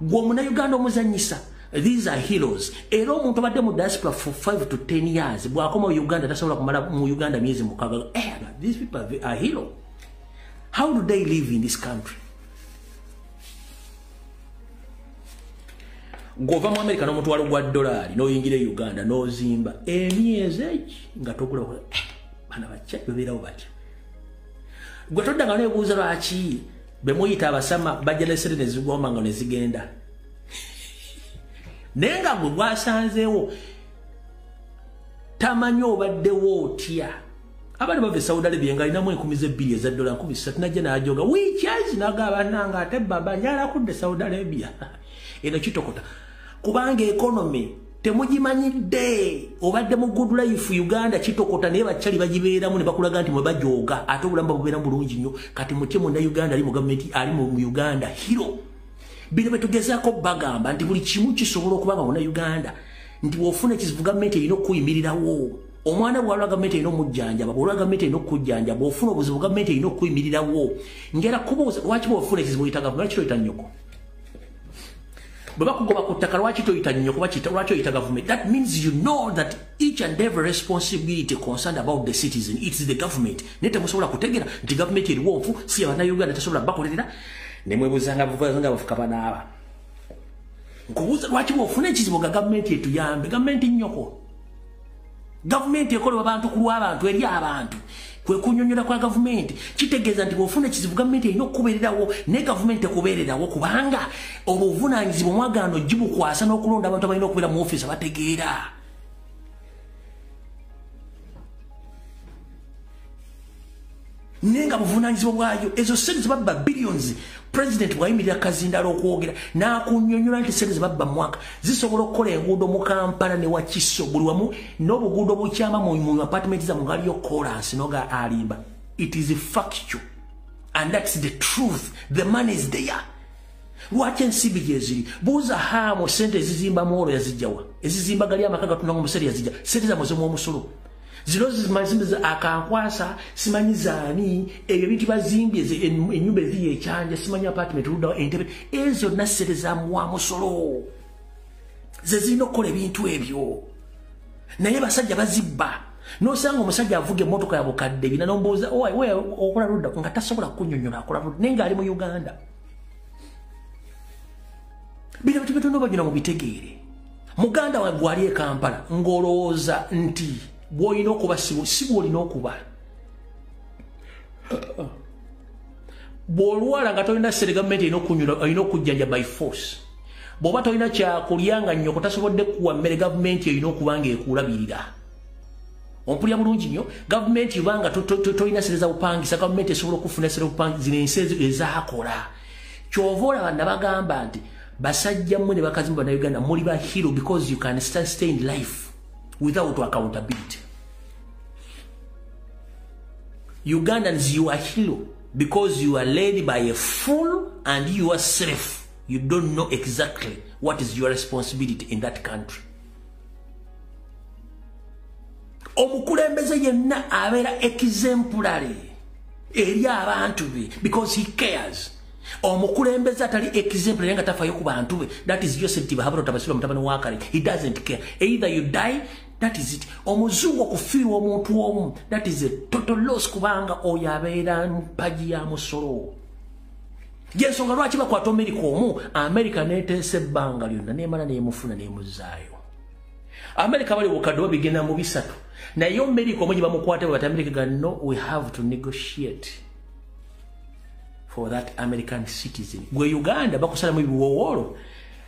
gwe omunnayuganda omuzannyisa. These are heroes. Era omuntu abadde mu diaspora for 5 to 10 years bw'akoma Uganda tasobola kumala mu Uganda myezi mukaaga. These people are heroes. How do they live in this country? Gova mu America n'omutwalo gwa $, n'oyingira Uganda n'ozimba emyezi eki nga tokula bana bacha bebeerawo batya. Gwe toddanga nebuuza lwaki bemuyita abasama bajja n'essere ne zigomba nga ne zigenda. Naye nga gwe gwasanzeewo tamanyi obaddewo otya. Abali bava Saudi Arabia nga alinamu $10,000 eza $3,000 najja n'ajoga wiichazi n'agamba nanga ate baba njala kudde Saudi Arabia. Eno kitokota kubanga economy temugimanyidde. Obadde mu good life Uganda kitokota naye bakyali bagibeeramu ne bakulaga nti mwe bajoga ate obulamu bubeera bulungi nnyo. Kati mutyemu na Uganda ali mu gavumenti ali mu Uganda hero. Bino betugezaako bagamba nti buli kimu kisobola okubanga wonna Uganda nti wofuna ekizibu gavumenti erina okuyimirirawo. Omwana bw'alwa gavumenti erina omujjanjaba bw'olwa gavumenti erina okujjanjaba ofuna obuzibu gavumenti erina okuyimirirawo. Ngera kubuuza lwaki bw'ofuna ekizibu oyita gavumenti lwaki toyita nnyoko? Bwe bakugoba ku ttaka lwaki toyita nnyoko lwaki oyita gavumenti? That means you know that each and every responsibility concerned about the citizen it's the government. Naye temusobola kutegeera nti gavumenti eriwo nfu si Abannayuganda tesobola bakolerera. Ne mwebuzanga bafuka banaaba. Nkubuuza lwaki bw'ofuna ekizibu nga gavumenti etuyambe? Gavumenti nnyoko. Gavumenti ekolebwa abantu ku lw'abantu eri abantu. Kwe kunyonyola kwa gavumenti kitegeeza nti bw'ofuna ekizibu gavumenti erina okukubeererawo ne gavumenti ekubeererawo kubanga obuvunaanyizibwa omwagaano gibukwasa n'okulonda abantu abalina okubeera mu ofiisi abategeera. Nenga buvunaanyizibwa bwayo ezo sente zibabba billions. President bwayimirira Kazindala okwogera n'akunyonyola nti sente zibabba mwaka zisobola okukola enguudo mu Kampala ne Wakiso buli wamu n'obuguudo bukyama mu apartment za mungali chorus noga alimba. It is factual and that's the truth. The money is there. Lwaki ensibi gyeziri buuza haamu sente ezizimba mwolo yazijjawa ezizimba gali amaka gatunanga omusere yazijja sente za muzimu omusolo zino zimazimbiza akankwasa simanyi zaani ebyo bintu bazimbye ennyumba eziye ekyanja simanyi apartment luddawo entebe ezo nassere za muwa musolo ze zirina okukola ebintu ebyo naye basajja bazibba n'osanga omusajja avuga emmotoka ya bukadde bina n'ombuuza we okola ludda nga tasobola kunnyonnyola akola ludda naye ng'ali mu Uganda. Bino bintu bitono bagina mu bitegeere. Muganda wa gwali e Kampala ngolooza nti bw'olina okuba si bw'olina okuba. Bw'olwala nga tolina ssere gavumenti erina okujjanja by force. Bw'oba tolina kyakulya nga nnyoko tasobodde kuwa mmere gavumenti erina okuba ng'ekulabirira. Ompulira bulungi nnyo gavumenti ubanga tolina ssere za bupangisa gavumenti esobola okufuna ssere bupangisa zino ensi ezaakola. Kyova olaba nabagamba nti basajja mmwe ne bakazi mu Bannayuganda muli ba hero because you can stay in life without accountability. Ugandans, you are hero because you are led by a fool and you are safe. You don't know exactly what is your responsibility in that country. Omukulembeze yenna abeera exemplary eri abantu be because he cares. Omukulembeze atali exemplary nga tafaayo ku bantu be, that is Joseph Tibahabaro Tabasiro mutabani wa Kale. He doesn't care. Either you die, that is it. Omuzungu okufiirwa omuntu omu, that is a total loss kubanga oyo abeera mpaji ya musolo. Yensonga lwaki bakwata America omu, America neeteesa ebbanga lyonna neemala neemufuna neemuzaayo. America bali bukadde bigenda mu bisatu. Naye America omu gye bamukwata bati America ga no, we have to negotiate for that American citizen. Gwe Uganda bakusalamu ebiwowoolo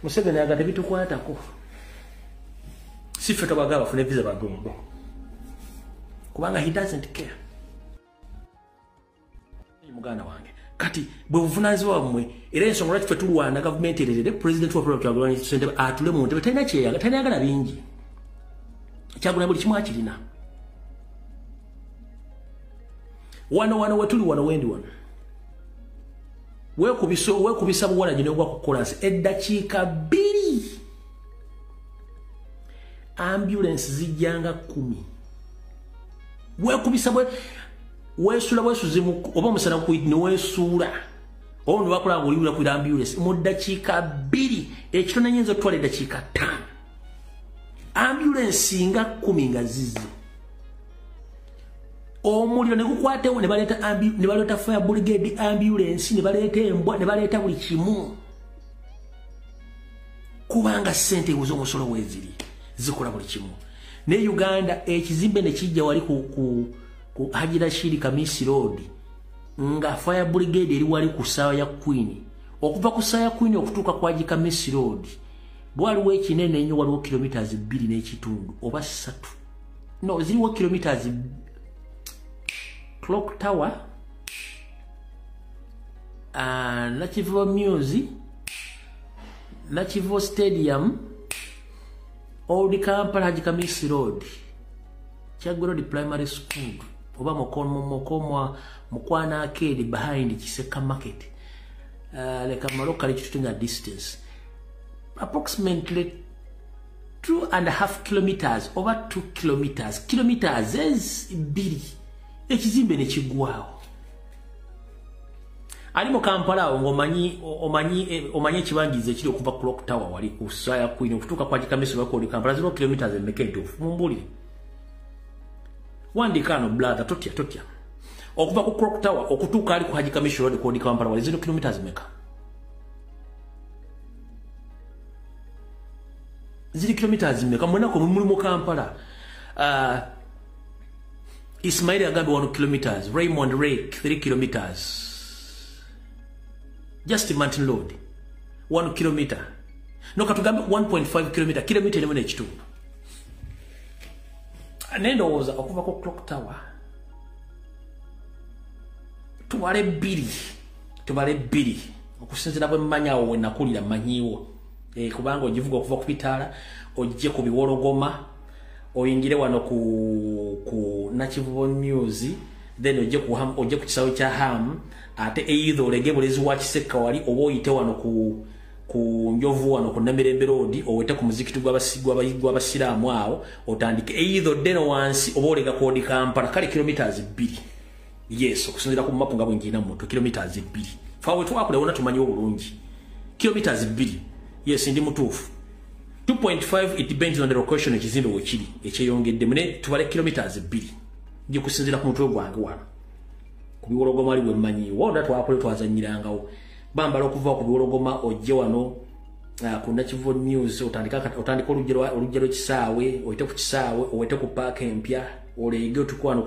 Museveni agate bitukwatako. Si ffe tobagaba bafune visa bagombo kubanga he doesn't care. Muganda wange kati bwe buvunaanyizibwa bwammwe era ensonga lwaki ffe tulwana gavumenti ererere president wa Republic Kyagulanyi Ssentebe atule mu ntebe talina bingi Kyagulanyi buli kimu akirina. Wano wetuli wano wendi wano weekubisa buwala gino ogwa ku kolansi eddakiika 2 ambulance zijjanga 10 weekubisa weesula weesuzimu oba omusana ne weesuula oba ne wakola ng'oliwula ku ambulance mu ddakiika 2 ekitone nyinza otwala eddakiika 5 ambulance nga 10 nga zizze omuliro ne gukwatewo ne baleeta fire brigade ambulance ne baleeta embwa ne baleeta buli kimu kubanga sente ez'omusolo weziri zikola buli kimu. Ne Uganda ekizimbe ne kijja wali ku Haji Rashid Kamisi Road nga fire brigade eri wali ku sawa ya Queen. Okuva ku sawa ya Queen okutuuka kwa Haji Kamisi Road bwaliwo ekinene nnyo, waliwo kilometers 2 n'ekitundu oba 3. No, ziriwo kilometers. Clock Tower, Nachivo Music, Nachivo Stadium, Old Kampala Haji Kamisi Road, Chagwe Road Primary School, oba Mukwana Arcade behind Chiseka Market, like a local distance, approximately 2.5 kilometers, over 2 kilometers. Kilometers is big. Ekizimbe ne kigwawo. Ali mu Kampala omanyi ekibangizo ekiri okuva ku Clock Tower wali ku Saya Queen okutuuka kwa Kamisi Road Kampala 0 kilometers emeka entuufu. Mumbulire. Wandikano brother totya. Okuva ku Clock Tower okutuuka ali ku Haji Kamisi Road ku Kampala wali 0 kilometers emeka. 0 kilometers emeka mwenako muli mu Kampala. Ismail Agambe 1 kilometers, Raymond Rake 3 kilometers. Just Martin Road 1 kilometer. No katugambe 1.5 kilometer, kilometer nemwe nekitundu. Nendowooza okuva ku Clock Tower tubale bbiri okusinziira bwe mmanyawo we nakulira manyiwo kubanga ogivuga okuva ku bitaala ojje ku biwologoma oyingire wano ku Nachivo News, then ojje ku kisawo kya Ham, ate either olege bulezi wa Kiseka wali oba oyite wano ku Njovu wano ku Namirembe Road owete ku muzikiti gw'abasiraamu awo otandike either deno wansi oba olega ku Old Kampala kale kilometers 2. Yes, okusinziira ku mapu nga bwe ngina muntu kilometers 2. Fawe twakule wona tumanyi obulungi. Kilometers 2. Yes, ndi mutuufu. 2.5 it depends on the location ekizimbe wekiri ekyeyongedde mune tubale kilometers 2 nje kusinzira ku mutwe gwange wano ku biwologoma ali bwe mmanyi wonda twakole twazanyirangawo bambala okuva ku biwologoma ojje wano ku Nachivo News otandika olugero kisaawe oyite ku kisaawe owete ku park empya olege otukwano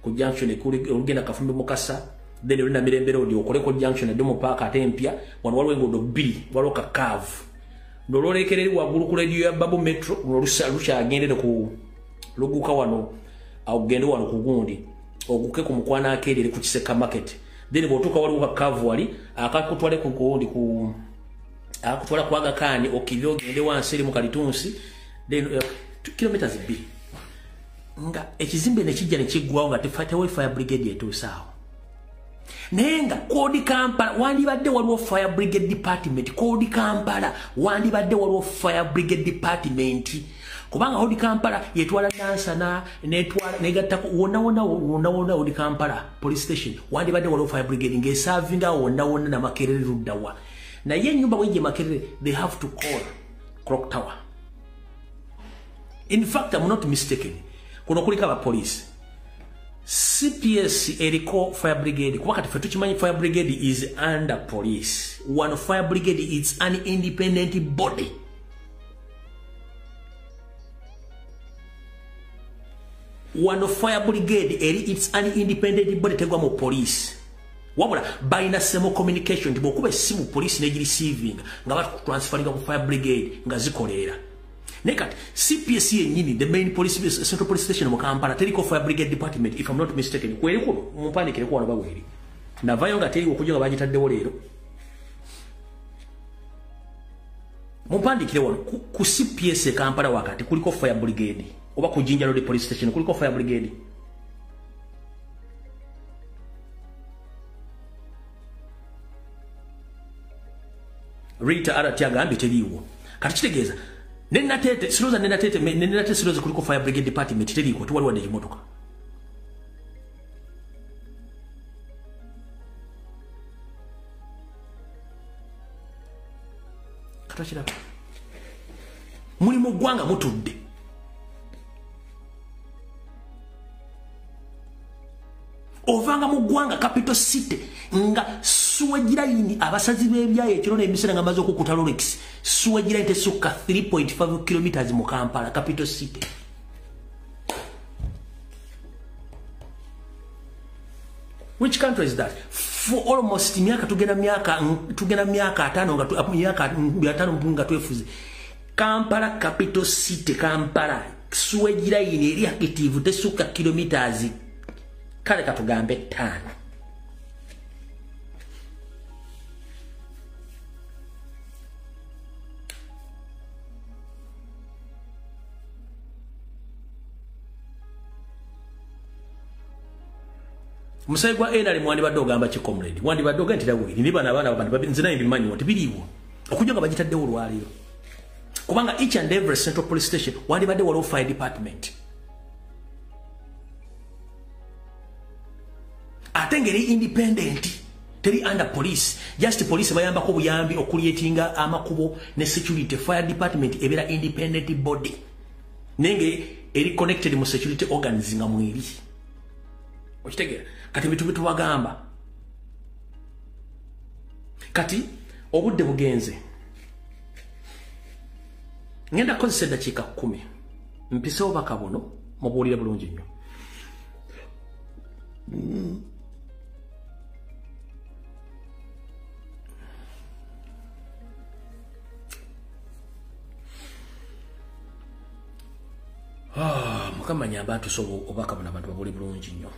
ku junction olugenda Kafumbi Mukasa then olina Mirembe Road okole ku junction edomo park ate empya wano waliwo enguudo 2 waliwo kakavu nololekereri waggulu ku radio ya Babu Metro olusa agendere ku luguka wano agende wano ku gundi oguke ku Mukwana Arcade ku Kiseka Market then botuka waliwo kakavu wali akakutwale ku gundi ku akutwala ku Aga Khan okivyo gende wanseri mu Kalitunsi then kilometers 2 nga ekizimbe ne kijja ne kiggwawo nga tefate fire brigade etuusaawo. Nenga Kodi Kampala wandibadde waliwo fire brigade department. Kodi Kampala wandibadde waliwo fire brigade department. Kubanga Kodi Kampala yetwala Nansana netwala negatta wona Kodi Kampala police station wandibadde waliwo fire brigade ngesavinga wona na Makerere ruddawa. Na ye nyumba wenje Makerere they have to call Clock Tower. In fact, I'm not mistaken. Kuno kulika ba police. CPS eriko fire brigade kubakati fetu chimanyi fire brigade is under police. One fire brigade is an independent body. One fire brigade it's an independent body tegwa mu police. Wabula baina semo communication tibokuba simu police neji receiving nga batu transferring ku fire brigade nga zikolera. Nekati CPS yenyini the main police central police station mu Kampala teriko fire brigade department if I'm not mistaken kweriko mupandikire ko wano bagweri na vayo nga teri okujoga bagitaddewo leero mupandikire wano ku CPS Kampala wakati kuliko fire brigade oba ku Jinja Road police station kuliko fire brigade Rita Aratiaga ambi teriwo kati kitegeeza Nenatete siroza kuliko fire brigade department teriko tuwali wadde emotoka. Katachira. Muli mu ggwanga mutudde. ovanga mu ggwanga capital city nga sewage line abasazi b'ebyayo ekiro n'emisana nga maze okukuta Rolex sewage line tesukka 3.5 kilometers mu Kampala capital city. Which country is that? For almost miaka tugenda miaka 5 nga miaka 5 nga twefuze. Kampala capital city Kampala sewage line eri active tesukka kilometers kale katugambe 5. Musayi gwa enali mwandi badde ogamba ki comrade wandi badde ogamba ntirawe ni bana abana abantu nzina imbimanyi wati biliwo okujja nga bagitadde olwaliro kubanga each and every central police station wandi badde waliwo fire department ate ngeri independent teri under police just police bayambako buyambi okuliyetinga amakubo ne security. Fire department ebera independent body nenge eri connected mu security organs nga mwiri okitegera kati bitu bagamba kati obudde bugenze ngenda kozesa eddakiika 10 mpisewo bakabono mubuulire bulungi nnyo. Mukama nyamba atusobo obakabona abantu babuulire bulungi nnyo.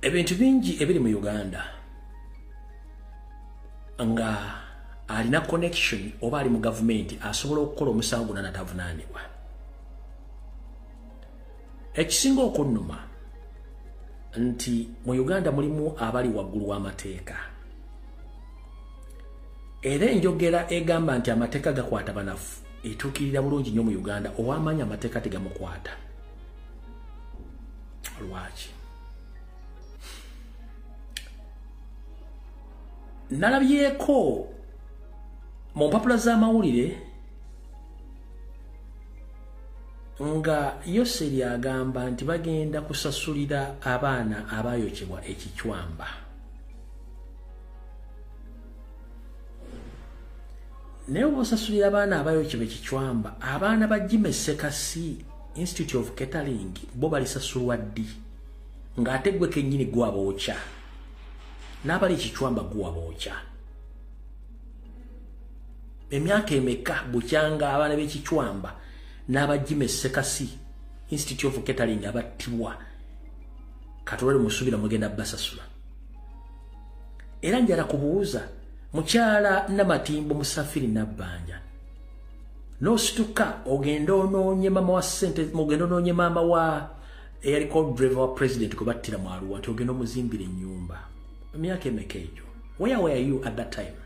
Ebintu bingi ebiri mu Uganda nga alina connection oba ali mu government asobola okukola omusango n'atavunaanibwa. Ekisinga okunnuma nti mu Uganda mulimu abali waggulu w'amateeka. Era enjogera egamba nti amateeka gakwata banafu etuukirira bulungi nnyo mu Uganda ow'amaanyi amateeka tegamukwata. Lwaki? Nalabyeko mu mpapula z'amawulire nga Yoseri agamba nti bagenda kusasulira abaana abayokebwa ekicwamba. Naye obusasulira abaana abayokebwa ekicwamba abaana ba Jimmy Sekasi Institute of Catering bo balisasulwa ddi ng'ate gwe kennyini gwa bookya n'abali ekicwamba guwa bookya. Emyaka emeka bukyanga abaana b'ekicwamba n'abajime Sekasi Institute of Catering abattibwa katolere musubira mugenda basasula. Era njala kubuuza mukyala Namatimbo Musafiri Nabbanja n'osituka ogenda onoonye mama wa ssente mugenda onoonye maama wa eyaliko driver wa president kwe battira mu Arua nti ogenda omuzimbira ennyumba. Emyaka emeka egyo. Where were you at that time?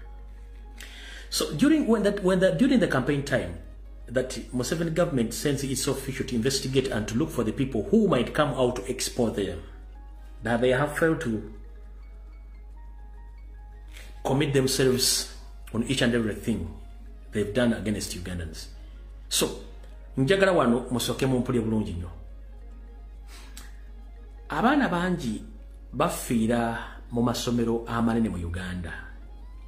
So during the campaign time that Museveni government sends its official to investigate and to look for the people who might come out to expose them, that they have failed to commit themselves on each and everything they've done against Ugandans. So njagala wano musoke mu mpulire bulungi nnyo. Abaana bangi bafiira mu masomero amanene mu Uganda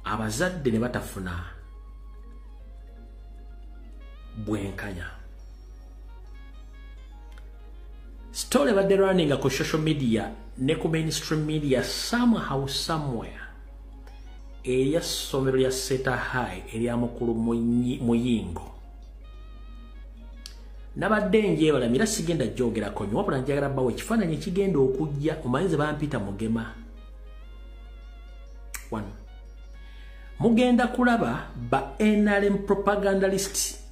abazadde ne batafuna bwenkanya. Story badde running ku social media ne ku mainstream media somehow somewhere eya somero ya Seta High erya mukulu Muyingo nabadde njebala mira sigenda jogera konyo wapula njagala bawe kifaananyi ekigenda okujja omanyize bampita Mugema. 1 mugenda kulaba ba NRM propagandalists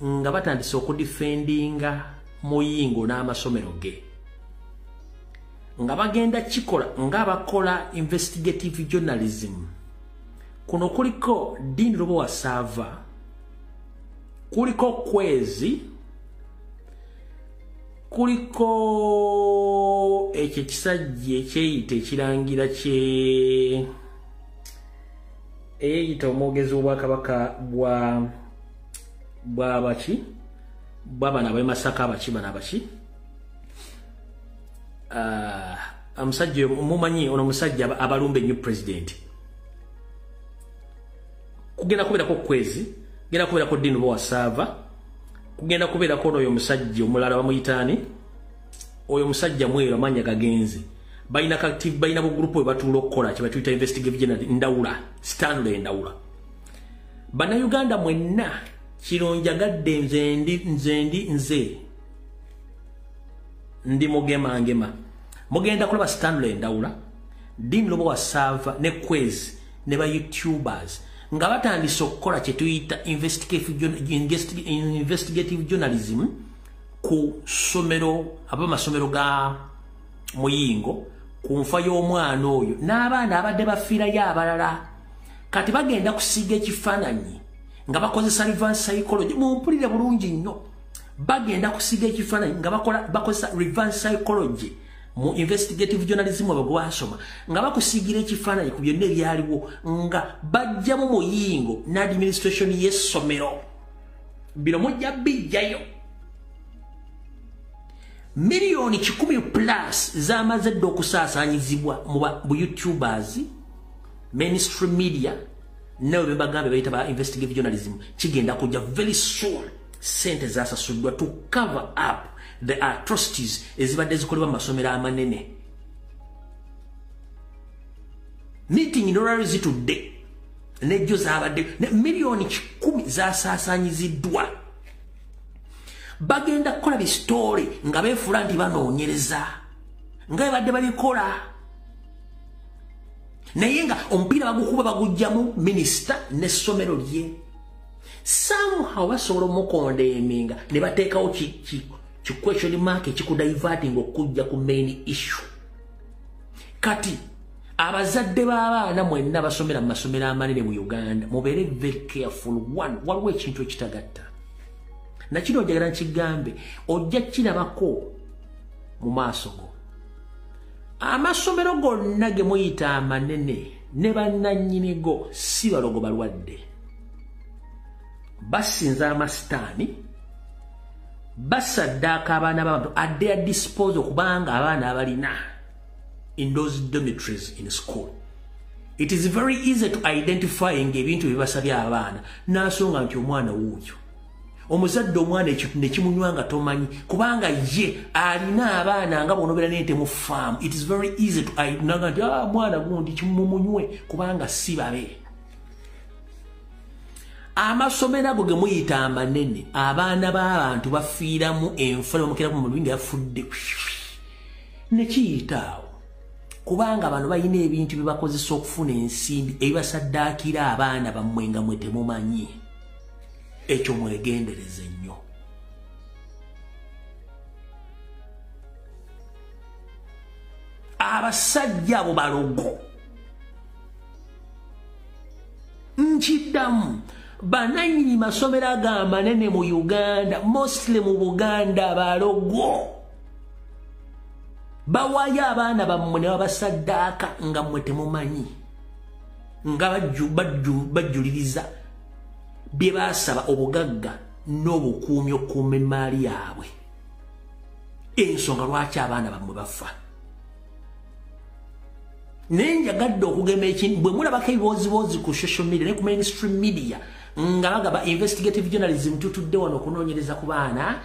nga batandise okudefendinga Muyingo n'amasomero ge nga bagenda kikola nga bakola investigative journalism. Kuno kuliko Dean Robo wa Sava, kuliko Kwezi, kuliko ekyo kisajja ekyeyita ekirangira kye eyita omwogezi w'obwakabaka bw'abaki bw'abaana ab'Masaka abaki bana abaki omusajja mumanyi ono omusajja abalumba new president kugenda kubeerako kwezi genda kubeerako Dino Bowasava kugenda kubeerako n'oyo omusajja omulala bamuyitaani oyo omusajja mweru amanya gagenze balina active balina bu group batuula okukola kye batuyita investigative general Ndawula Stanley Ndawula bana Uganda mwenna kironjagadde nze ndi mugema mugenda kulaba Stanley Ndawula Dino Bowasava ne Kwezi ne ba YouTubers nga batandise okukola kye tuyita investigative journalism ku somero abamasomero ga Muyingo ku nfa y'omwana oyo n'abaana abadde bafiirayo abalala kati bagenda kusiga ekifaananyi nga bakozesa reverse psychology mumpulire bulungi nnyo bagenda kusiga ekifaananyi nga bakozesa reverse psychology mu investigative journalism abagwasoma nga bakusigira ekifaananyi ku byonna ebyaliwo nga bajjamu Muyingo n'administration y'essomero bino mujja bijjayo milioni 10 plus zamaze dde okusaasaanyizibwa mu YouTubers mainstream media nawe bebagambe bayita ba investigative journalism kigenda kujja very soon sente zasasuddwa to cover up the atrocities ezibadde zikolebwa mu masomero amanene meeting in Orarizi today nejjo zabadde milioni 10 zasaasaanyiziddwa bagenda kukola bi story nga beefula nti banoonyereza nga babadde balikola naye nga omupiira bagukuba bagujjamu minisita n'essomero lye somehow basobola omukondemminga ne bateekawo question mark ekikudiverting okujja ku main issue kati abazadde b'abaana mwenna basomera mu masomero amanene mu Uganda mubeere very careful waliwo ekintu ekitagatta nakino njagala nkigambe ojja kirabako mu maaso go amasomero gonna ge muyita amanene ne bannannyinigo si balogo balwadde basinza amasitaani basaddaaka abaana b'abantu at their disposal kubanga abaana abalina in those dormitories in school it is very easy to identify ng'ebintu bibasabye abaana n'asonga nti omwana wuuyo omuzadde omwana ekintu ne kimunywa nga tomanyi kubanga ye alina abaana nga bonobeera nente mu farm it is very easy to naga nti mwana gundi kimumunywe kubanga si babe amasomero ago ge muyita amanene abaana b'abantu bafiiramu enfa bamukirako mu lubinga yafudde ne kiyitaawo kubanga bano balina ebintu byebakozesa okufuna ensimbi ebibasaddaakira abaana bammwe nga mwe temumanyi ekyo mwegendereze nnyo abasajja abo balogo nkiddamu bananyini masomero amanene mu Uganda mostly mu Buganda balogo bawaayo abaana bammwe ne babasaddaaka nga mmwe temumanyi nga bajjuliriza bye baasaba obugagga n'obukuumi okuuma emmaali yaabwe ensonga lwaki abaana bammwe bafa naye njagadde okugema ekintu bwe mulabako ebiboozibozi ku social media ne ku mainstream media nga bagaba investigative journalism tutudde wano okunoonyereza ku baana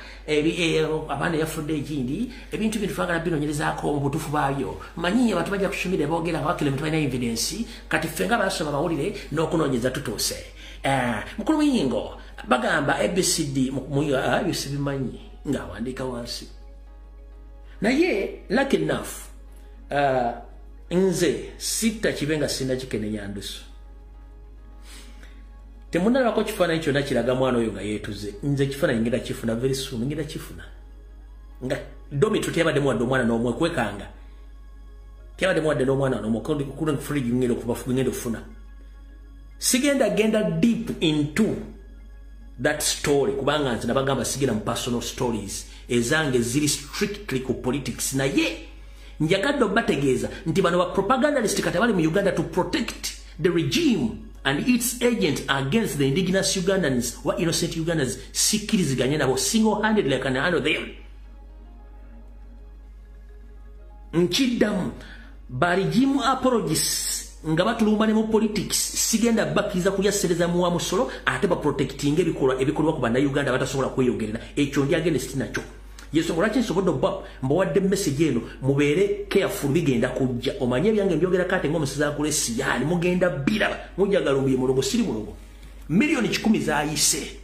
abaana yafudde ekindi ebintu bintu twagala binoonyerezaako mu butuufu baayo manyi abantu bajja kushumira boogera nga bakile balina evidence kati ffe nga basoma bawulire n'okunoonyereza tutuuse mukulu Muyingo bagamba ABCD sibimanyi ng'awandiika wansi naye lucky enough nze sitta kibe nga sina kikenenya ndusu temunalabako kifaananyi kyonna kiraga mwana oyo nga yeetuze nze kifaananyi ngenda kifuna very soon ngenda kifuna nga domitro teyabaddemu wadde omwana n'omwe kwekanga teyabaddemu wadde n'omwana n'omwe kula fridge ngenda okufuna sigenda genda deep into that story kubanga nze nabagamba sigenda mu personal stories ezange ziri strictly ku politics naye njagadde obategeeza nti bano ba propagandalist kati bali mu Uganda to protect the regime and its agents against the indigenous Ugandans or innocent Ugandans sikkiriziganye nabo single-handedly can handle them. Nchiddamu baligimu apologies nga batulumbane mu politics sigenda bakiriza kulyasereza mu wa musolo ate ba protecting ebikolwa ku bannayuganda batasobola kweyogerera ekyo ndi against nakyo. Yesu ngolaki nsobodde obba mbawadde message eno mubeere careful bigenda kujja omanye ebyange mbyogera kate ng'omusiza akule siyani mugenda biraba mujagala obuye mulogo siri mulogo milioni 10 zaayise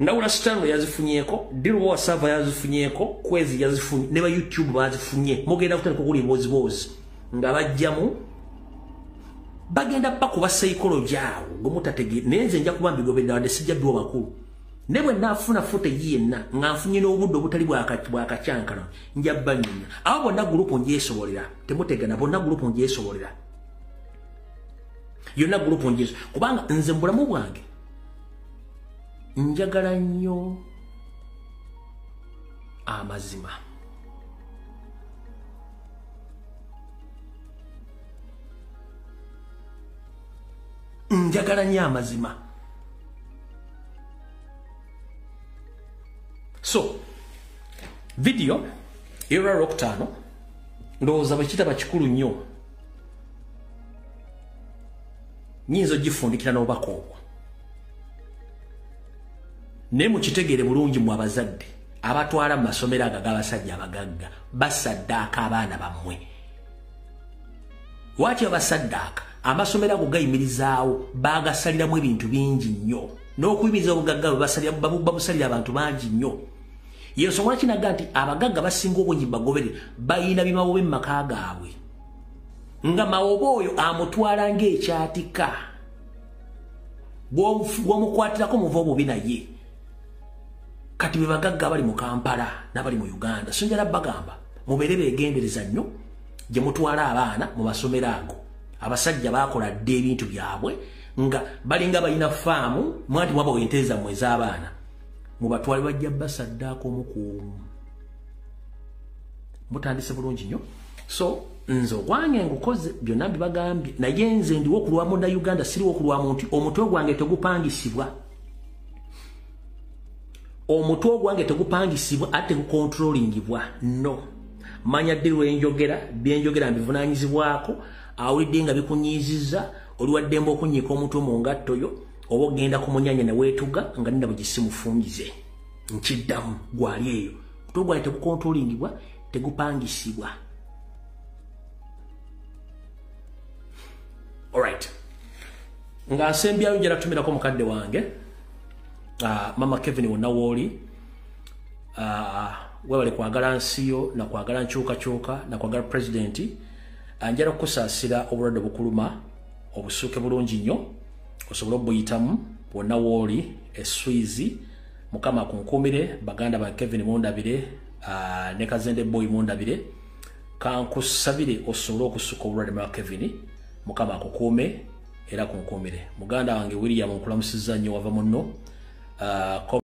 Ndawula Stanley yazifunyeko Diru wa Sava yazifunyeko Kwezi yazifunye neba YouTube bazifunye mugenda kutandika okuli bozibozi nga bajjamu bagenda bakuba psychology awo ngomutatege nenze nja kubambi gobenda wande sijja dduwa bakulu nebwe nafuna fote yenna nga nfunye n'obudde obutali bwakacyankano nja banyina abo bonna gurupu njesobolera temutegana bonna gurupu njesobolera yonna gurupu njeso kubanga nze mbulamu bwange njagala nnyo amazima njagala nnyo amazima. So video era roktano ndowooza bakita bakikulu nnyo nyinza ogifundikira n'obakoobwa ne mukitegere bulungi mu abazadde abatwala mu masomero ago g'abasajja abagagga basaddaaka abaana bammwe. Lwaki abasaddaaka amasomero ago gayimirizaawo bagasaliramu ebintu bingi nnyo n'okuyimiriza obugagga babusalira abantu bangi nnyo. Yensonga kinaga nti abagagga basinga obungi bagobere bayina bimawobe mu maka gaabwe nga mawobe oyo amutwala ng'ekyatika bw'omukwatirako muva obubi naye kati be bagagga bali mu Kampala n'abali mu Uganda so njala bagamba mubeere beegendereza nnyo gye mutwala abaana mu masomero ago. Abasajja bakola dde ebintu byabwe nga balinga balina faamu mwati mwaba wenteeza mwezi abaana mubatwali bajja basaddaako omukuumu mutandise bulungi nnyo. So nze ogwange ngukoze byonna mbibagambye naye nze ndiwo okulwamu na Uganda siriwo okulwamu nti omutwe gwange tegupangisibwa omutwe gwange tegupangisibwa ate gukontrolingibwa no manya ddi lwenjogera byenjogera mbivunanyizibwako awulidde nga bikunyiiziza oliwaddemba okunyiika omutwe mu ngatto yo oba ogenda ku munyanya ne weetuga nga nina bugisimufungize nkiddamu gwali eyo omutwe gwange tegukontrolingibwa tegupangisibwa. Alright nga nsembyayo njala tumirako mukadde wange mama Kevin wonna wooli webale kwagala nsiyo na kwagala nkyukakyuka na kwagala presidenti njala kukusaasira obulwadde bukuluma obusuuke bulungi nnyo osobola obuyitamu wonna wooli eswizi mukama akunkuumire baganda ba Kevin mundabire ne Kazende boy mundabire kankusabire osobole okusuka obulwadde bwa Kevin mukama akukuume era kunkuumire muganda wange William nkulamusizza nnyo wava munno